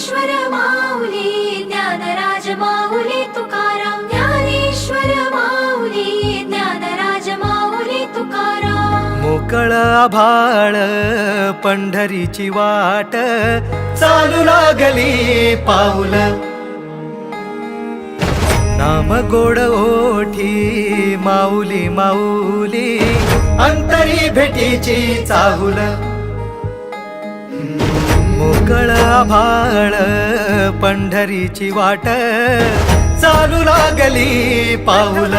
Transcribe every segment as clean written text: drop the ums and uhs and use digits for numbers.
ज्ञानेश्वर माऊली ज्ञानराज माऊली तुकाराम, ज्ञानेश्वर माऊली ज्ञानराज माऊली तुकाराम. मोकळ आभाळ पंढरीची वाट, चालू लागली पाऊल. नाम गोड ओठी माऊली माऊली, अंतरी भेटीची चाहुल. मोकळ आभाळ पंढरीची वाट, चालू लागली पाऊल.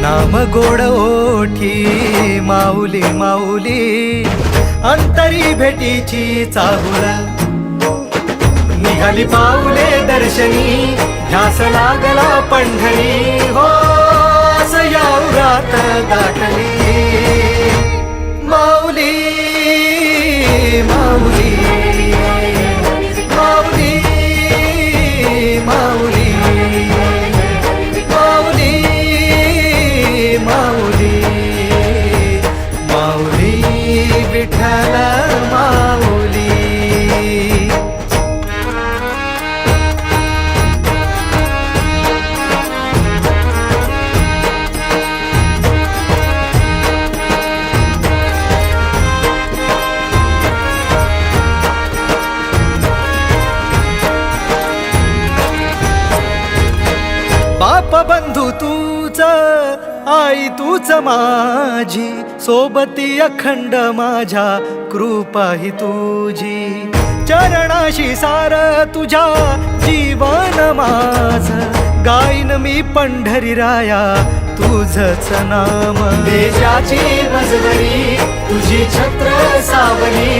नाम गोड ओठी माऊली माऊली, अंतरी भेटीची चाहुल. निघाली पाऊले दर्शनी, ध्यास लागला पंढरी. हो सयावरात दाटली माऊली माऊली माऊली माऊली माऊली माऊली माऊली विठ्ठल माऊली. बाप बंधू तूच, आई तूच माझी, सोबती अखंड माझ्या कृपा ही तुझी. चरणाशी सार तुझ्या जीवन माझ, गाईन मी पंढरी राया तुझच नाम. देशाची मजवरी तुझी छत्र सावली,